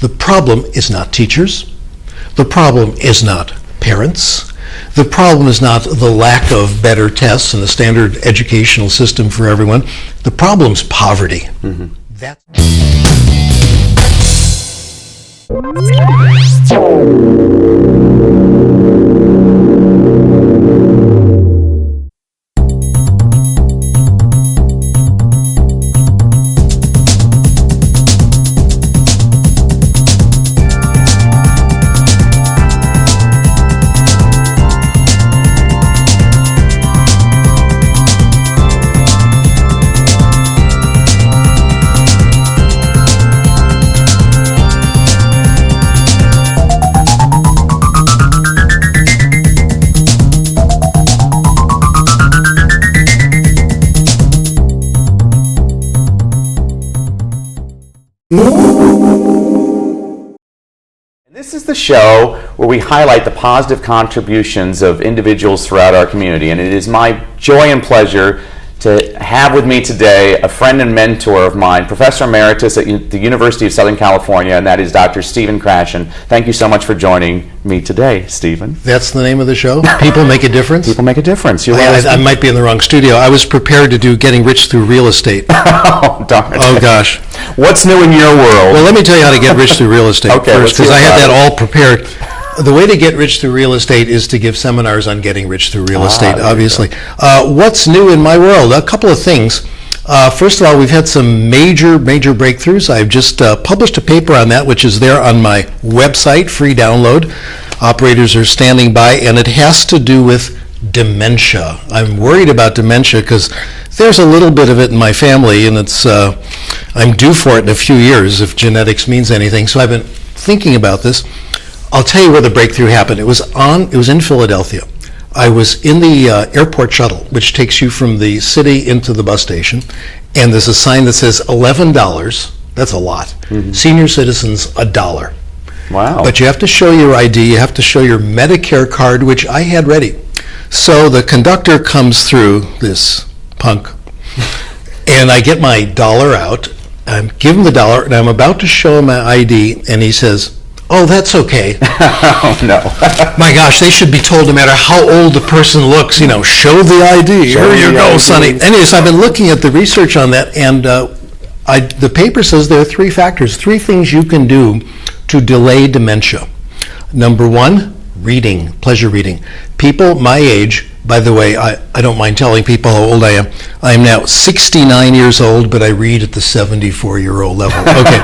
The problem is not teachers. The problem is not parents. The problem is not the lack of better tests and a standard educational system for everyone. The problem is poverty. Mm-hmm. That's This is the show where we highlight the positive contributions of individuals throughout our community, and it is my joy and pleasure to have with me today a friend and mentor of mine, Professor Emeritus at the University of Southern California, and that is Dr. Stephen Krashen. Thank you so much for joining me today, Stephen. the name of the show? People Make a Difference? People Make a Difference. I might be in the wrong studio. I was prepared to do Getting Rich Through Real Estate. Oh, darn it. Oh, gosh. What's new in your world? Well, let me tell you how to get rich through real estate first, because I had that all prepared. The way to get rich through real estate is to give seminars on getting rich through real estate, obviously. What's new in my world? A couple of things. First of all, we've had some major breakthroughs. I've just published a paper on that, which is there on my website, free download. Operators are standing by, and it has to do with dementia. I'm worried about dementia because there's a little bit of it in my family, and it's I'm due for it in a few years if genetics means anything. So I've been thinking about this. I'll tell you where the breakthrough happened. It was in Philadelphia. I was in the airport shuttle, which takes you from the city into the bus station, and there's a sign that says $11. That's a lot. Mm-hmm. Senior citizens, $1. Wow. But you have to show your ID, you have to show your Medicare card, which I had ready. So the conductor comes through, this punk, and I get my dollar out, I give him the dollar, and I'm about to show him my ID, and he says, "Oh, that's okay." Oh, no. My gosh, they should be told no matter how old the person looks, show the ID. Here you go, sonny. Anyways, I've been looking at the research on that, and the paper says there are three things you can do to delay dementia. Number one, reading, pleasure reading. People my age, by the way, I don't mind telling people how old I am. I am now 69 years old, but I read at the 74-year-old level. Okay.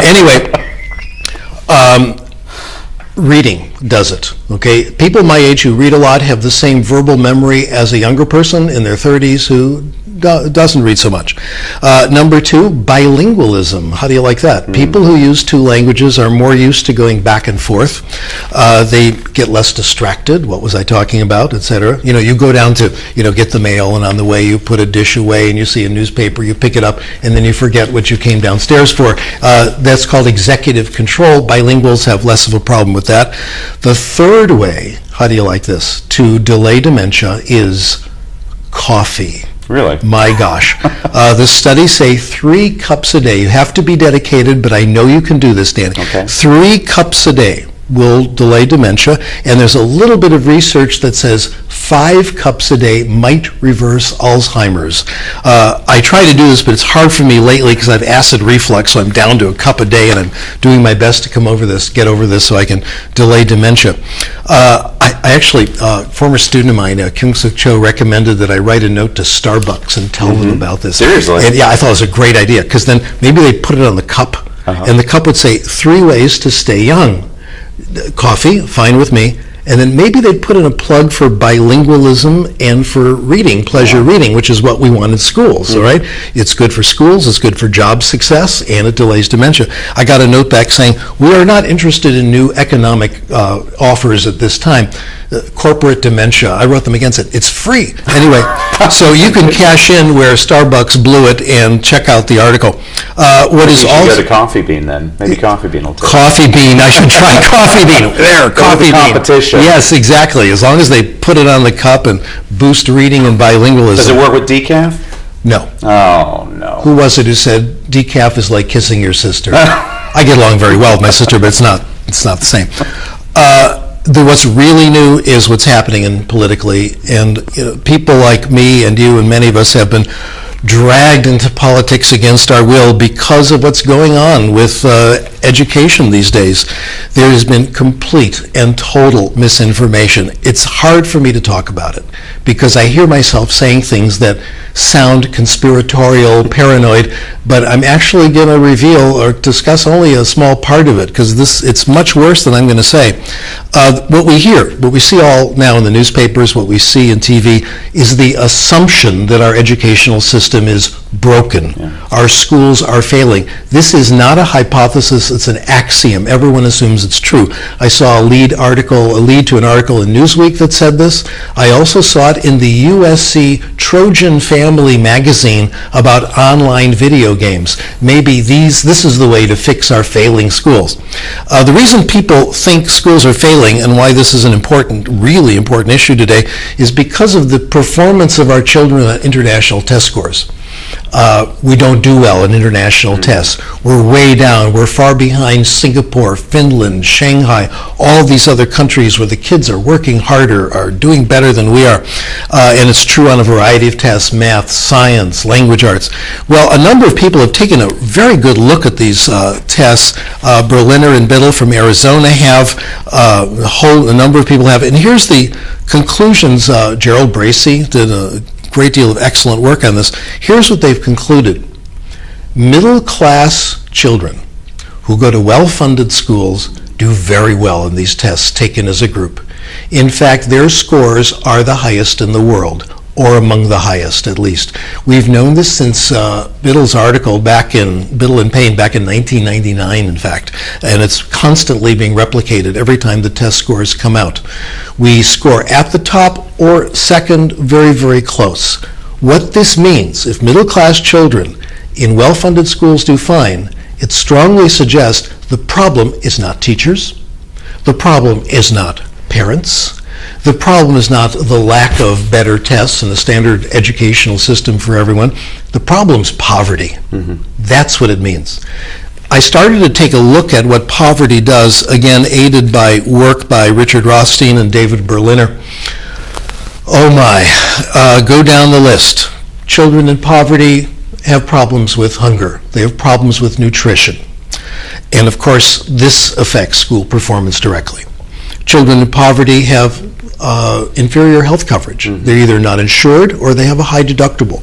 Anyway. Reading does it, okay? People my age who read a lot have the same verbal memory as a younger person in their 30s who doesn't read so much. Number two, bilingualism. How do you like that? People who use two languages are more used to going back and forth. They get less distracted. What was I talking about, etc. You go down to, get the mail, and on the way you put a dish away and you see a newspaper, you pick it up, and then you forget what you came downstairs for. That's called executive control. Bilinguals have less of a problem with that. The third way, how do you like this, to delay dementia is coffee. Really? My gosh. The studies say 3 cups a day. You have to be dedicated, but I know you can do this, Danny. Okay. 3 cups a day will delay dementia, and there's a little bit of research that says 5 cups a day might reverse Alzheimer's. I try to do this, but it's hard for me lately because I have acid reflux, so I'm down to a cup a day, and I'm doing my best to get over this so I can delay dementia. I actually, former student of mine, Kyung-Suk Cho, recommended that I write a note to Starbucks and tell them about this. Seriously? And yeah, I thought it was a great idea, because then maybe they put it on the cup, and the cup would say 3 ways to stay young. Coffee, fine with me. And then maybe they'd put in a plug for bilingualism and for reading, pleasure reading, which is what we want in schools, all right? It's good for schools, it's good for job success, and it delays dementia. I got a note back saying, we are not interested in new economic offers at this time. Corporate dementia, I wrote them against it. It's free. Anyway, so you can cash in where Starbucks blew it and check out the article. What is also... You should go to Coffee Bean then. Maybe Coffee Bean will take Coffee Bean, I should try Coffee Bean. There, Coffee Bean. Competition. Yes, exactly. As long as they put it on the cup and boost reading and bilingualism. Does it work with decaf? No. Oh, no. Who was it who said decaf is like kissing your sister? I get along very well with my sister, but it's not the same. What's really new is what's happening politically, and people like me and you and many of us have been dragged into politics against our will because of what's going on with education these days. There has been complete and total misinformation. It's hard for me to talk about it because I hear myself saying things that sound conspiratorial, paranoid, but I'm actually going to reveal or discuss only a small part of it because it's much worse than I'm going to say. What we hear, what we see all now in the newspapers, what we see in TV is the assumption that our educational system is broken. Yeah. Our schools are failing. This is not a hypothesis, it's an axiom. Everyone assumes it's true. I saw a lead to an article in Newsweek that said this. I also saw it in the USC Trojan Family magazine about online video games. Maybe this is the way to fix our failing schools. The reason people think schools are failing and why this is an really important issue today is because of the performance of our children on international test scores. We don't do well in international tests. We're way down. We're far behind Singapore, Finland, Shanghai, all these other countries where the kids are working harder, are doing better than we are. And it's true on a variety of tests, math, science, language arts. Well, a number of people have taken a very good look at these tests. Berliner and Biddle from Arizona have, a number of people have. And here's the conclusions. Gerald Brassell did a great deal of excellent work on this. Here's what they've concluded. Middle-class children who go to well-funded schools do very well in these tests taken as a group. In fact, their scores are the highest in the world, or among the highest at least. We've known this since Biddle's article Biddle and Payne back in 1999, in fact, and it's constantly being replicated every time the test scores come out. We score at the top or second, very, very close. What this means, if middle-class children in well-funded schools do fine, it strongly suggests the problem is not teachers, the problem is not parents, the problem is not the lack of better tests and a standard educational system for everyone. The problem's poverty. Mm-hmm. That's what it means. I started to take a look at what poverty does, again aided by work by Richard Rothstein and David Berliner. Oh my, go down the list. Children in poverty have problems with hunger. They have problems with nutrition. And of course, this affects school performance directly. Children in poverty have inferior health coverage. Mm-hmm. They're either not insured or they have a high deductible.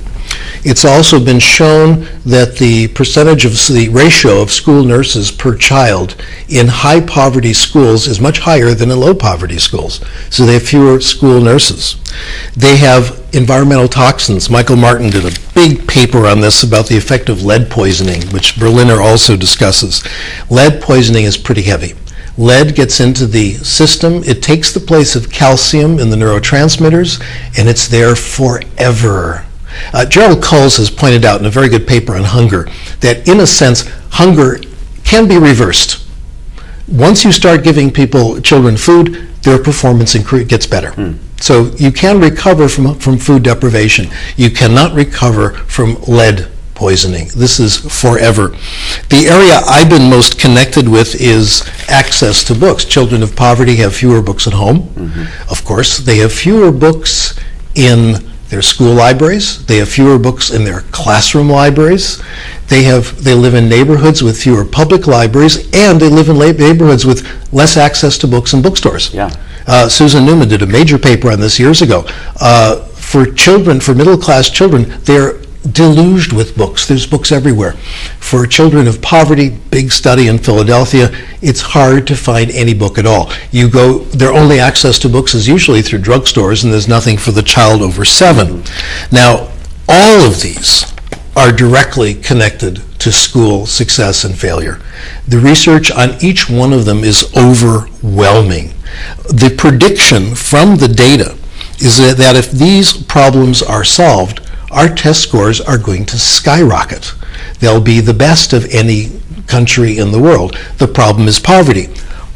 It's also been shown that the ratio of school nurses per child in high poverty schools is much higher than in low poverty schools. So they have fewer school nurses. They have environmental toxins. Michael Martin did a big paper on this about the effect of lead poisoning, which Berliner also discusses. Lead poisoning is pretty heavy. Lead gets into the system, it takes the place of calcium in the neurotransmitters, and it's there forever. Gerald Coles has pointed out in a very good paper on hunger that, in a sense, hunger can be reversed. Once you start giving children food, their performance gets better. So you can recover from food deprivation. You cannot recover from lead poisoning. This is forever. The area I've been most connected with is access to books. Children of poverty have fewer books at home. Mm-hmm. Of course, they have fewer books in their school libraries. They have fewer books in their classroom libraries. They live in neighborhoods with fewer public libraries, and they live in neighborhoods with less access to books in bookstores. Yeah. Susan Newman did a major paper on this years ago. For middle-class children, they're deluged with books. There's books everywhere. For children of poverty, big study in Philadelphia, it's hard to find any book at all. Their only access to books is usually through drugstores, and there's nothing for the child over 7. Now, all of these are directly connected to school success and failure. The research on each one of them is overwhelming. The prediction from the data is that if these problems are solved, our test scores are going to skyrocket. They'll be the best of any country in the world. The problem is poverty.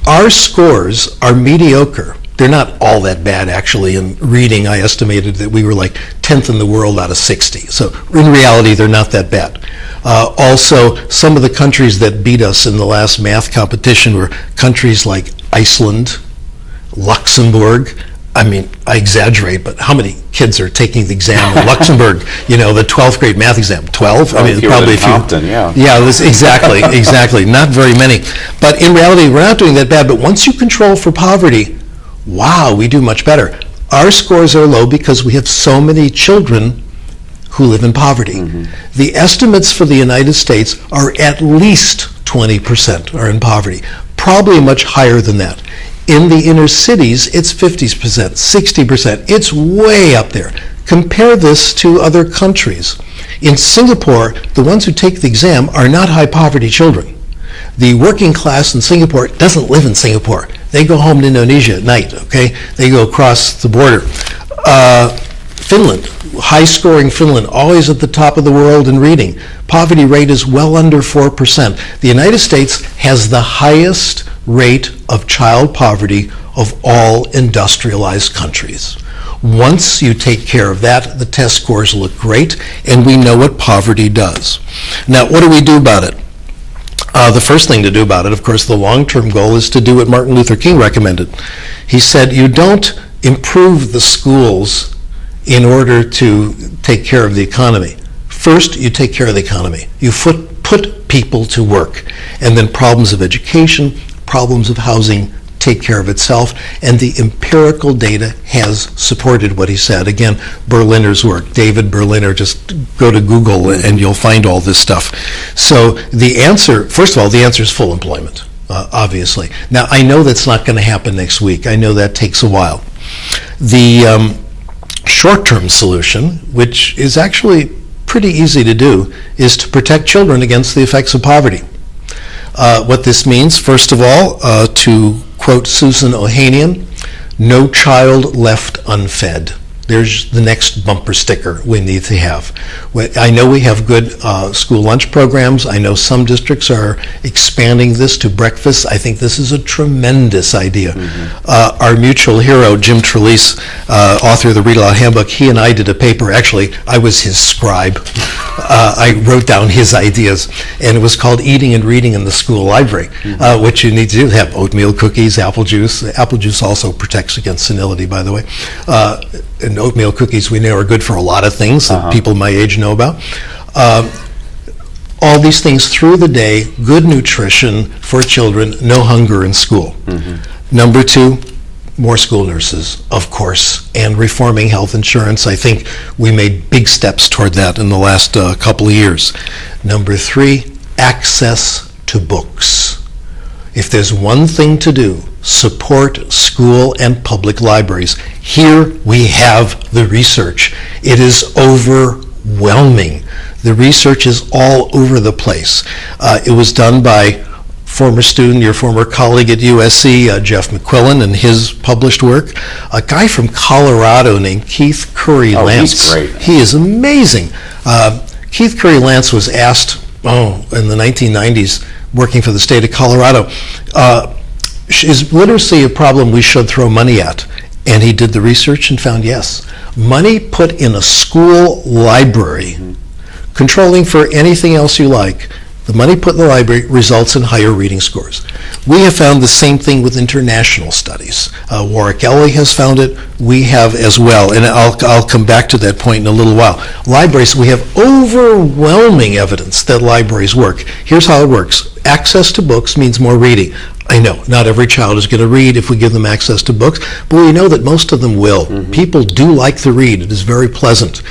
Our scores are mediocre. They're not all that bad, actually. In reading, I estimated that we were like 10th in the world out of 60. So in reality, they're not that bad. Also, some of the countries that beat us in the last math competition were countries like Iceland, Luxembourg. I mean, I exaggerate, but how many kids are taking the exam in Luxembourg? You know, the 12th grade math exam. 12? I mean, probably a few. Compton, yeah. Yeah, exactly. Not very many. But in reality, we're not doing that bad. But once you control for poverty, wow, we do much better. Our scores are low because we have so many children who live in poverty. The estimates for the United States are at least 20% are in poverty, probably much higher than that. In the inner cities, it's 50%, 60%. It's way up there. Compare this to other countries. In Singapore, the ones who take the exam are not high poverty children. The working class in Singapore doesn't live in Singapore. They go home to Indonesia at night, okay? They go across the border. Finland, high-scoring Finland, always at the top of the world in reading. Poverty rate is well under 4%. The United States has the highest rate of child poverty of all industrialized countries. Once you take care of that, the test scores look great, and we know what poverty does. Now, what do we do about it? The first thing to do about it, of course, the long-term goal is to do what Martin Luther King recommended. He said, you don't improve the schools in order to take care of the economy. First, you take care of the economy. You put people to work, and then problems of education, problems of housing take care of itself, and the empirical data has supported what he said. Again, Berliner's work, David Berliner, just go to Google and you'll find all this stuff. So the answer, first of all, the answer is full employment, obviously. Now, I know that's not going to happen next week. I know that takes a while. The short-term solution, which is actually pretty easy to do, is to protect children against the effects of poverty. What this means, first of all, to quote Susan Ohanian, no child left unfed. There's the next bumper sticker we need to have. I know we have good school lunch programs. I know some districts are expanding this to breakfast. I think this is a tremendous idea. Our mutual hero, Jim Trelease, author of the Read Aloud Handbook, he and I did a paper. Actually, I was his scribe. I wrote down his ideas, and it was called Eating and Reading in the School Library. What you need to do is have oatmeal cookies, apple juice. Apple juice also protects against senility, by the way. And oatmeal cookies we know are good for a lot of things that people my age know about. All these things through the day, good nutrition for children, no hunger in school. Number two, more school nurses, of course, and reforming health insurance. I think we made big steps toward that in the last couple of years. Number three, access to books. If there's one thing to do, support school and public libraries. Here we have the research. It is overwhelming. The research is all over the place. It was done by former student, your former colleague at USC, Jeff McQuillan, and his published work. A guy from Colorado named Keith Curry Lance. He's great. He is amazing. Keith Curry Lance was asked, in the 1990s, working for the state of Colorado, is literacy a problem we should throw money at? And he did the research and found yes. Money put in a school library, controlling for anything else you like, the money put in the library results in higher reading scores. We have found the same thing with international studies. Warwick Ellie has found it. We have as well. And I'll come back to that point in a little while. Libraries, we have overwhelming evidence that libraries work. Here's how it works. Access to books means more reading. I know, not every child is going to read if we give them access to books, but we know that most of them will. People do like to read. It is very pleasant.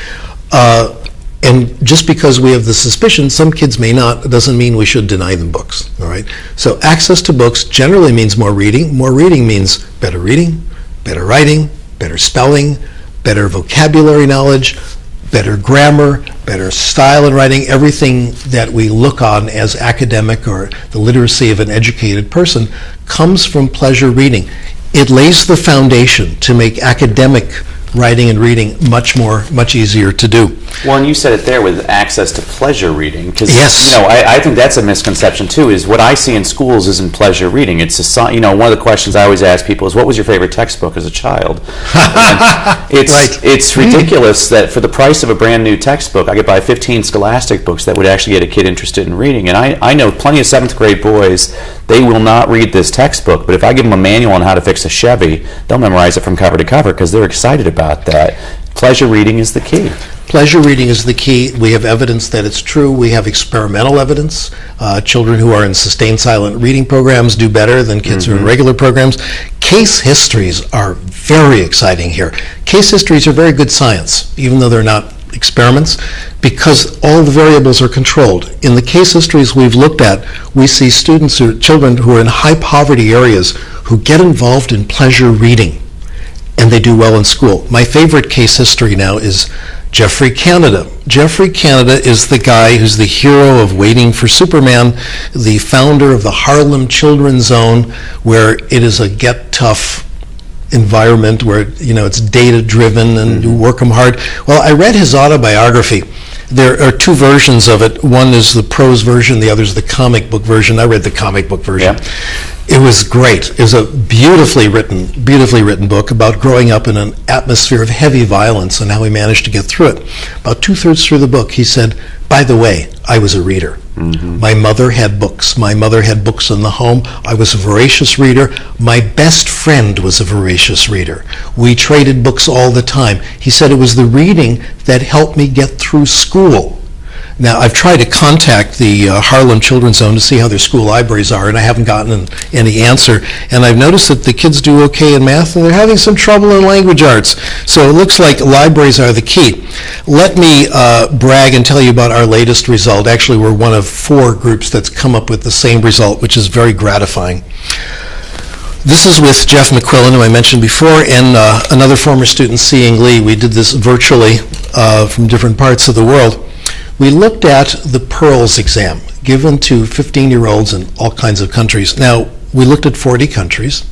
And just because we have the suspicion some kids may not, doesn't mean we should deny them books, all right? So access to books generally means more reading. More reading means better writing, better spelling, better vocabulary knowledge, better grammar, better style in writing. Everything that we look on as academic or the literacy of an educated person comes from pleasure reading. It lays the foundation to make academic writing and reading much easier to do. Well, and you said it there with access to pleasure reading, because Yes. I think that's a misconception too. Is what I see in schools isn't pleasure reading. It's one of the questions I always ask people is, "What was your favorite textbook as a child?" It's ridiculous that for the price of a brand new textbook, I could buy 15 Scholastic books that would actually get a kid interested in reading. And I know plenty of 7th grade boys, they will not read this textbook, but if I give them a manual on how to fix a Chevy, they'll memorize it from cover to cover because they're excited about that. Pleasure reading is the key. Pleasure reading is the key. We have evidence that it's true. We have experimental evidence. Children who are in sustained silent reading programs do better than kids who are in regular programs. Case histories are very exciting here. Case histories are very good science, even though they're not experiments, because all the variables are controlled. In the case histories we've looked at, we see children who are in high poverty areas who get involved in pleasure reading, and they do well in school. My favorite case history now is Geoffrey Canada. Geoffrey Canada is the guy who's the hero of Waiting for Superman, the founder of the Harlem Children's Zone, where it is a get tough environment where it's data driven and you work them hard. Well, I read his autobiography. There are two versions of it. One is the prose version, the other is the comic book version. I read the comic book version. Yeah. It was great. It was a beautifully written book about growing up in an atmosphere of heavy violence and how he managed to get through it. About 2/3 through the book, he said, "By the way, I was a reader. My mother had books. My mother had books in the home. I was a voracious reader. My best friend was a voracious reader. We traded books all the time." He said it was the reading that helped me get through school. Now, I've tried to contact the Harlem Children's Zone to see how their school libraries are, and I haven't gotten any answer. And I've noticed that the kids do okay in math, and they're having some trouble in language arts. So it looks like libraries are the key. Let me brag and tell you about our latest result. Actually, we're one of 4 groups that's come up with the same result, which is very gratifying. This is with Jeff McQuillan, who I mentioned before, and another former student, Seeing Lee. We did this virtually from different parts of the world. We looked at the Pearls exam given to 15-year-olds in all kinds of countries. Now, we looked at 40 countries,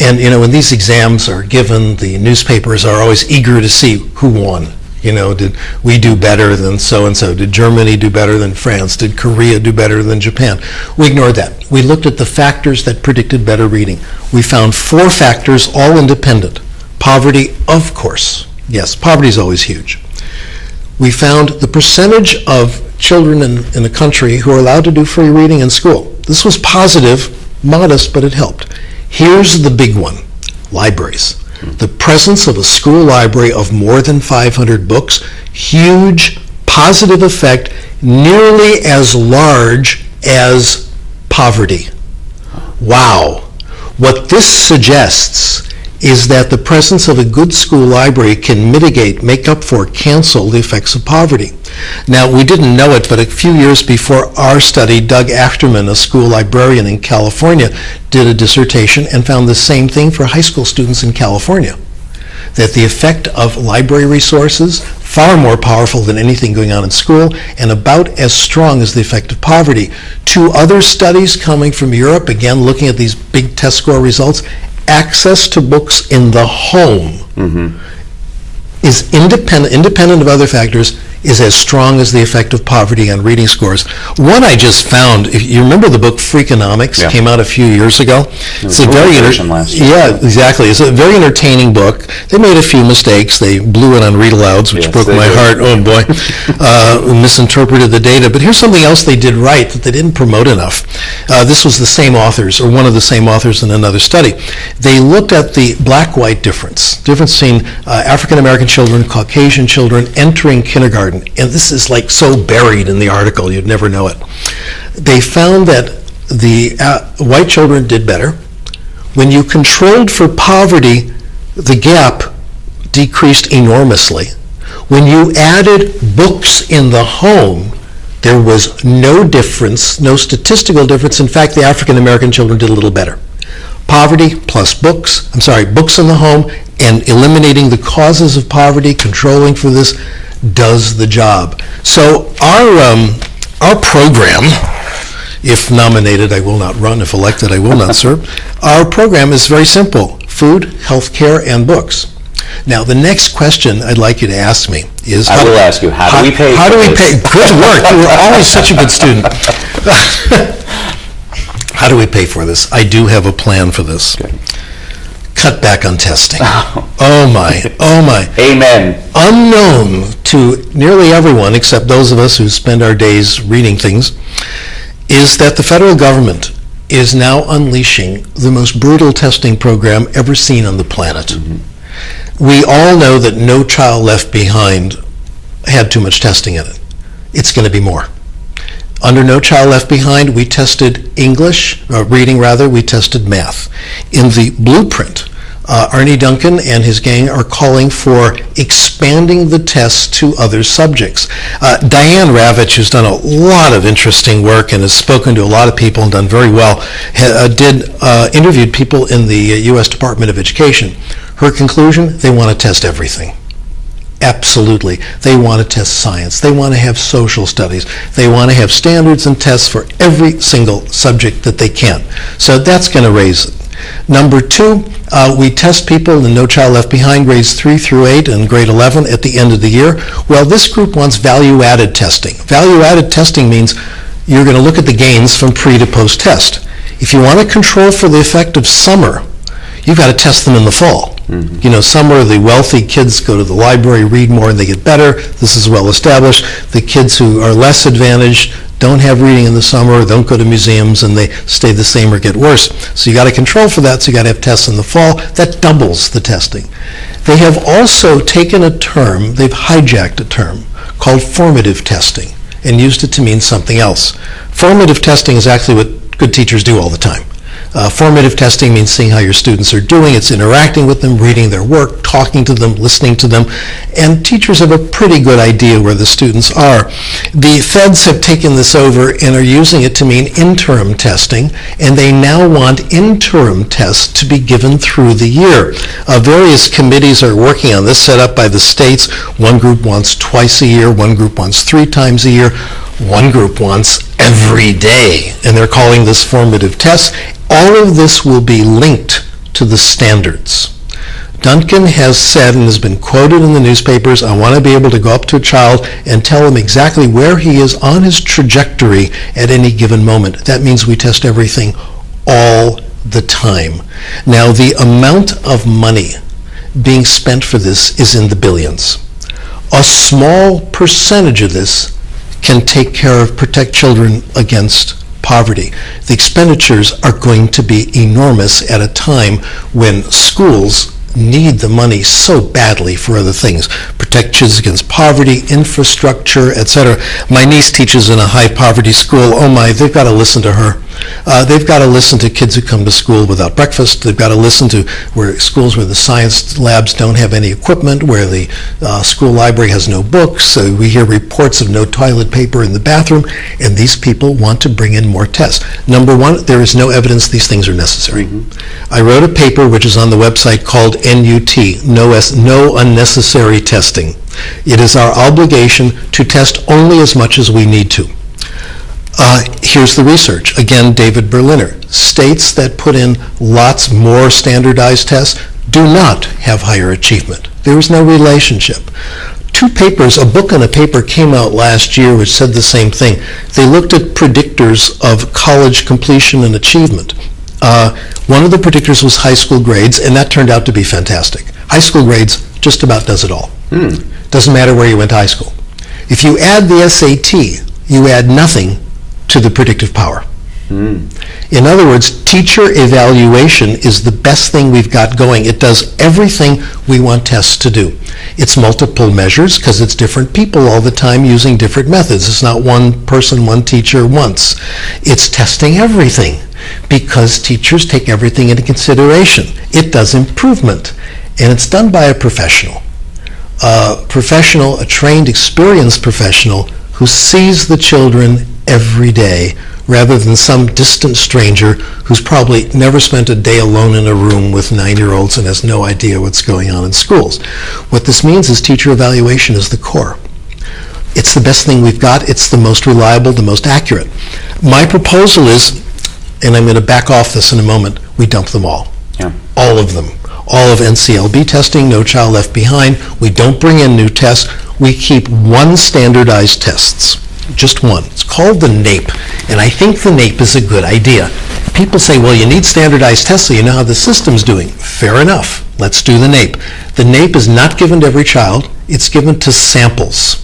and when these exams are given, the newspapers are always eager to see who won. Did we do better than so-and-so? Did Germany do better than France? Did Korea do better than Japan? We ignored that. We looked at the factors that predicted better reading. We found 4 factors, all independent. Poverty, of course. Yes, poverty is always huge. We found the percentage of children in a country who are allowed to do free reading in school. This was positive, modest, but it helped. Here's the big one, libraries. The presence of a school library of more than 500 books, huge positive effect, nearly as large as poverty. Wow. What this suggests is that the presence of a good school library can make up for, cancel the effects of poverty. Now, we didn't know it, but a few years before our study, Doug Achterman, a school librarian in California, did a dissertation and found the same thing for high school students in California, that the effect of library resources, far more powerful than anything going on in school, and about as strong as the effect of poverty. 2 other studies coming from Europe, again looking at these big test score results, access to books in the home is independent of other factors, is as strong as the effect of poverty on reading scores. One I just found, if you remember the book Freakonomics, came out a few years ago. It's a very last year. Yeah, exactly. It's a very entertaining book. They made a few mistakes. They blew it on read-alouds, which broke my heart. Oh boy, misinterpreted the data. But here's something else they did right that they didn't promote enough. This was the same authors, or one of the same authors in another study. They looked at the black-white difference between African-American children, Caucasian children entering kindergarten. And this is like so buried in the article, you'd never know it. They found that the white children did better. When you controlled for poverty, the gap decreased enormously. When you added books in the home, there was no difference, no statistical difference. In fact, the African-American children did a little better. Poverty plus books in the home, and eliminating the causes of poverty, controlling for this, does the job. So our program, if nominated, I will not run. If elected, I will not serve. Our program is very simple: food, health care, and books. Now, the next question I'd like you to ask me is... I will ask you, how do we pay for this? How do we pay? Good work. You were always such a good student. How do we pay for this? I do have a plan for this. Okay. Cut back on testing. Oh my. Amen. Unknown to nearly everyone, except those of us who spend our days reading things, is that the federal government is now unleashing the most brutal testing program ever seen on the planet. Mm-hmm. We all know that No Child Left Behind had too much testing in it. It's going to be more. Under No Child Left Behind, we tested reading, we tested math. In the blueprint, Arnie Duncan and his gang are calling for expanding the tests to other subjects. Diane Ravitch, who's done a lot of interesting work and has spoken to a lot of people and done very well, interviewed people in the U.S. Department of Education. Her conclusion, they want to test everything. Absolutely. They want to test science. They want to have social studies. They want to have standards and tests for every single subject that they can. So that's going to raise it. Number two, we test people in No Child Left Behind, grades 3 through 8 and grade 11 at the end of the year. Well, this group wants value-added testing. Value-added testing means you're going to look at the gains from pre to post test. If you want to control for the effect of summer, you've got to test them in the fall. Mm-hmm. You know, summer, the wealthy kids go to the library, read more, and they get better. This is well established. The kids who are less advantaged don't have reading in the summer, don't go to museums, and they stay the same or get worse. So you got to control for that, so you got to have tests in the fall. That doubles the testing. They have also taken a term, they've hijacked a term, called formative testing, and used it to mean something else. Formative testing is actually what good teachers do all the time. Formative testing means seeing how your students are doing. It's interacting with them, reading their work, talking to them, listening to them. And teachers have a pretty good idea where the students are. The feds have taken this over and are using it to mean interim testing, and they now want interim tests to be given through the year. Various committees are working on this, set up by the states. One group wants twice a year, one group wants 3 times a year, one group wants every day, and they're calling this formative tests. All of this will be linked to the standards. Duncan has said and has been quoted in the newspapers, I want to be able to go up to a child and tell him exactly where he is on his trajectory at any given moment. That means we test everything all the time. Now, the amount of money being spent for this is in the billions. A small percentage of this can protect children against poverty. The expenditures are going to be enormous at a time when schools need the money so badly for other things. Protect kids against poverty, infrastructure, etc. My niece teaches in a high poverty school. Oh my, they've got to listen to her. They've got to listen to kids who come to school without breakfast. They've got to listen to schools where the science labs don't have any equipment, where the school library has no books. So we hear reports of no toilet paper in the bathroom, and these people want to bring in more tests. Number one, there is no evidence these things are necessary. Mm-hmm. I wrote a paper which is on the website called NUT, No Unnecessary Testing. It is our obligation to test only as much as we need to. Here's the research. Again, David Berliner. States that put in lots more standardized tests do not have higher achievement. There is no relationship. 2 papers, a book and a paper came out last year which said the same thing. They looked at predictors of college completion and achievement. One of the predictors was high school grades, and that turned out to be fantastic. High school grades just about does it all. Doesn't matter where you went to high school. If you add the SAT, you add nothing to the predictive power. In other words, teacher evaluation is the best thing we've got going. It does everything we want tests to do. It's multiple measures because it's different people all the time using different methods. It's not one person, one teacher once. It's testing everything because teachers take everything into consideration. It does improvement, and it's done by a professional. A trained, experienced professional who sees the children every day rather than some distant stranger who's probably never spent a day alone in a room with 9-year-olds and has no idea what's going on in schools. What this means is teacher evaluation is the core. It's the best thing we've got. It's the most reliable, the most accurate. My proposal is, and I'm going to back off this in a moment, we dump them all. Yeah. All of them. all of NCLB testing, No Child Left Behind. We don't bring in new tests. We keep one standardized tests, just one. It's called the NAEP, and I think the NAEP is a good idea. People say, well, you need standardized tests so you know how the system's doing. Fair enough. Let's do the NAEP. The NAEP is not given to every child. It's given to samples.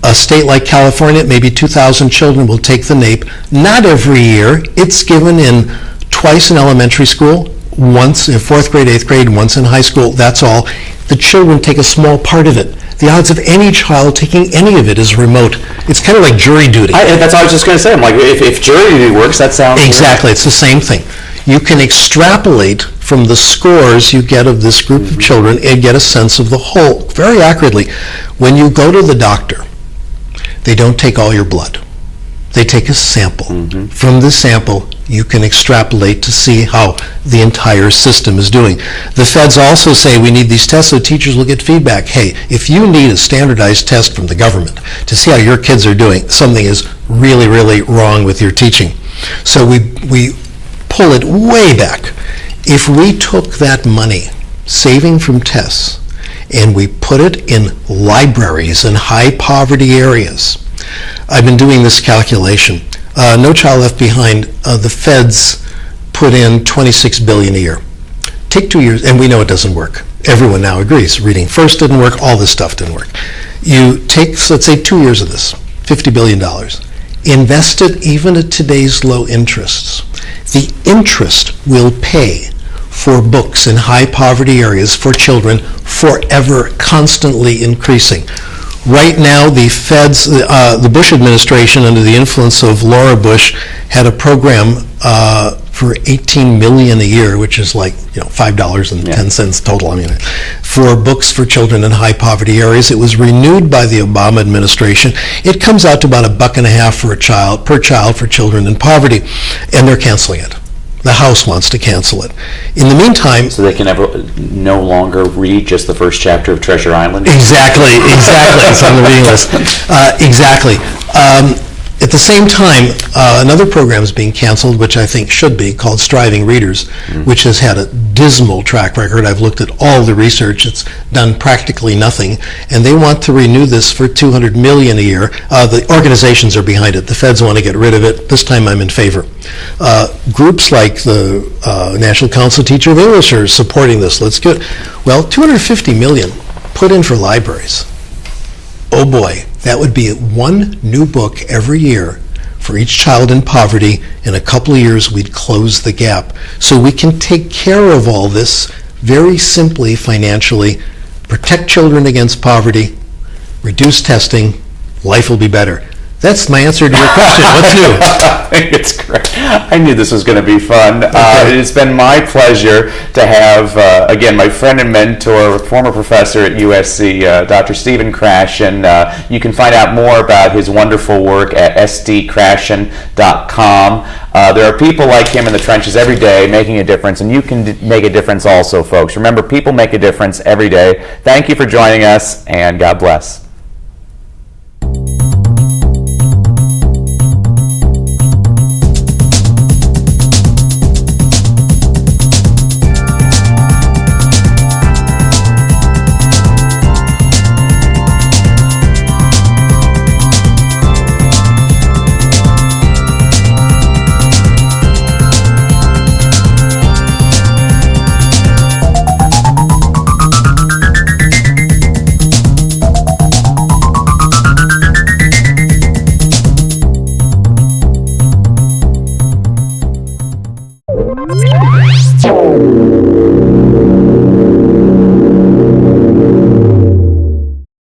A state like California, maybe 2,000 children will take the NAEP. Not every year. It's given in twice in elementary school, once in 4th grade, 8th grade, once in high school. That's all. The children take a small part of it. The odds of any child taking any of it is remote. It's kind of like jury duty. That's what I was just going to say. I'm like, if jury duty works, that sounds... Exactly. It's the same thing. You can extrapolate from the scores you get of this group of children and get a sense of the whole very accurately. When you go to the doctor, they don't take all your blood. They take a sample. From the sample, you can extrapolate to see how the entire system is doing. The feds also say we need these tests so teachers will get feedback. Hey, if you need a standardized test from the government to see how your kids are doing, something is really, really wrong with your teaching. So we pull it way back. If we took that money, saving from tests, and we put it in libraries in high poverty areas. I've been doing this calculation. No Child Left Behind, the feds put in $26 billion a year. Take 2 years, and we know it doesn't work. Everyone now agrees. Reading First didn't work, all this stuff didn't work. You take, let's say 2 years of this, $50 billion. Invest it even at today's low interests. The interest will pay for books in high poverty areas for children forever, constantly increasing. Right now, the feds, the Bush administration, under the influence of Laura Bush, had a program for $18 million a year, which is like $5.10 total. I mean, for books for children in high poverty areas. It was renewed by the Obama administration. It comes out to about $1.50 for a child per child for children in poverty, and they're canceling it. The House wants to cancel it. In the meantime... So they can no longer read just the first chapter of Treasure Island? Exactly. It's on the reading list. Exactly. At the same time, another program is being canceled, which I think should be, called Striving Readers, which has had a dismal track record. I've looked at all the research. It's done practically nothing. And they want to renew this for $200 million a year. The organizations are behind it. The feds want to get rid of it. This time I'm in favor. Groups like the National Council of Teacher of English are supporting this. Let's get, well, $250 million put in for libraries. Oh boy, that would be one new book every year for each child in poverty. In a couple of years, we'd close the gap. So we can take care of all this very simply financially, protect children against poverty, reduce testing, life will be better. That's my answer to your question. What's new? I think it's great. I knew this was going to be fun. It's been my pleasure to have, again, my friend and mentor, former professor at USC, Dr. Stephen Krashen. You can find out more about his wonderful work at sdkrashen.com. There are people like him in the trenches every day making a difference, and you can make a difference also, folks. Remember, people make a difference every day. Thank you for joining us, and God bless.